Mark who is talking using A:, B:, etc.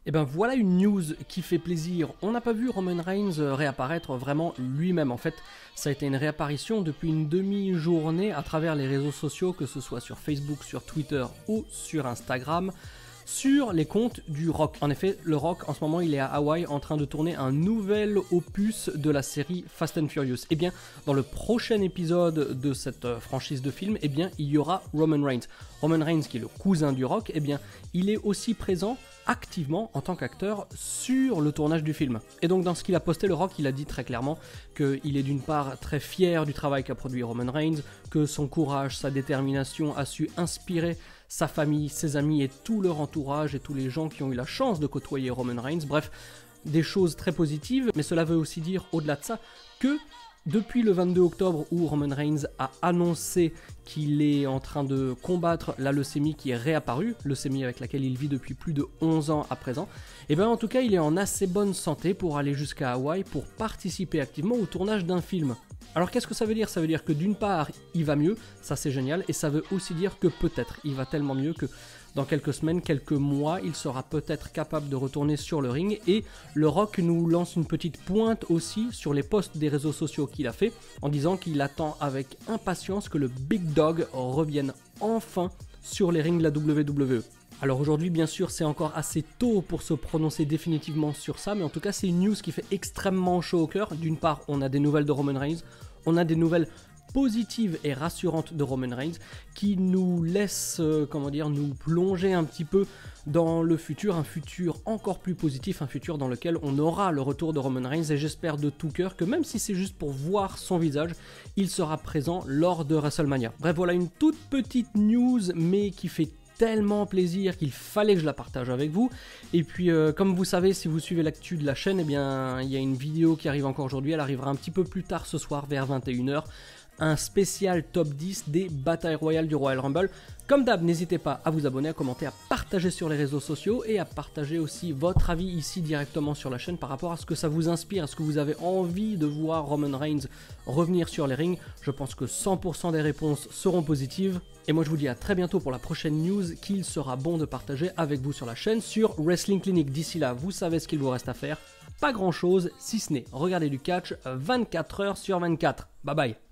A: Et ben voilà une news qui fait plaisir. On n'a pas vu Roman Reigns réapparaître vraiment lui-même. En fait, ça a été une réapparition depuis une demi-journée à travers les réseaux sociaux, que ce soit sur Facebook, sur Twitter ou sur Instagram, sur les comptes du Rock. En effet, le Rock, en ce moment, il est à Hawaï en train de tourner un nouvel opus de la série Fast and Furious. Et bien, dans le prochain épisode de cette franchise de film, eh bien, il y aura Roman Reigns. Roman Reigns, qui est le cousin du Rock, eh bien, il est aussi présent activement en tant qu'acteur sur le tournage du film. Et donc dans ce qu'il a posté, le Rock, il a dit très clairement qu'il est d'une part très fier du travail qu'a produit Roman Reigns, que son courage, sa détermination a su inspirer sa famille, ses amis et tout leur entourage et tous les gens qui ont eu la chance de côtoyer Roman Reigns. Bref, des choses très positives, mais cela veut aussi dire, au-delà de ça, que depuis le 22 octobre où Roman Reigns a annoncé qu'il est en train de combattre la leucémie qui est réapparue, leucémie avec laquelle il vit depuis plus de 11 ans à présent, et bien en tout cas il est en assez bonne santé pour aller jusqu'à Hawaï pour participer activement au tournage d'un film. Alors qu'est-ce que ça veut dire? Ça veut dire que d'une part il va mieux, ça c'est génial, et ça veut aussi dire que peut-être il va tellement mieux que dans quelques semaines, quelques mois, il sera peut-être capable de retourner sur le ring. Et le Rock nous lance une petite pointe aussi sur les posts des réseaux sociaux qu'il a fait, en disant qu'il attend avec impatience que le Big Dog revienne enfin sur les rings de la WWE. Alors aujourd'hui, bien sûr, c'est encore assez tôt pour se prononcer définitivement sur ça, mais en tout cas, c'est une news qui fait extrêmement chaud au cœur. D'une part, on a des nouvelles de Roman Reigns, on a des nouvelles positive et rassurante de Roman Reigns qui nous laisse, nous plonger un petit peu dans le futur, un futur encore plus positif, un futur dans lequel on aura le retour de Roman Reigns, et j'espère de tout cœur que même si c'est juste pour voir son visage, il sera présent lors de WrestleMania. Bref, voilà une toute petite news mais qui fait tellement plaisir qu'il fallait que je la partage avec vous. Et puis comme vous savez, si vous suivez l'actu de la chaîne, eh bien il y a une vidéo qui arrive encore aujourd'hui, elle arrivera un petit peu plus tard ce soir vers 21h, un spécial top 10 des batailles royales du Royal Rumble. Comme d'hab, n'hésitez pas à vous abonner, à commenter, à partager sur les réseaux sociaux et à partager aussi votre avis ici directement sur la chaîne par rapport à ce que ça vous inspire, est-ce que vous avez envie de voir Roman Reigns revenir sur les rings. Je pense que 100% des réponses seront positives. Et moi je vous dis à très bientôt pour la prochaine news qu'il sera bon de partager avec vous sur la chaîne sur Wrestling Clinic. D'ici là, vous savez ce qu'il vous reste à faire. Pas grand chose, si ce n'est regarder du catch 24h sur 24. Bye bye.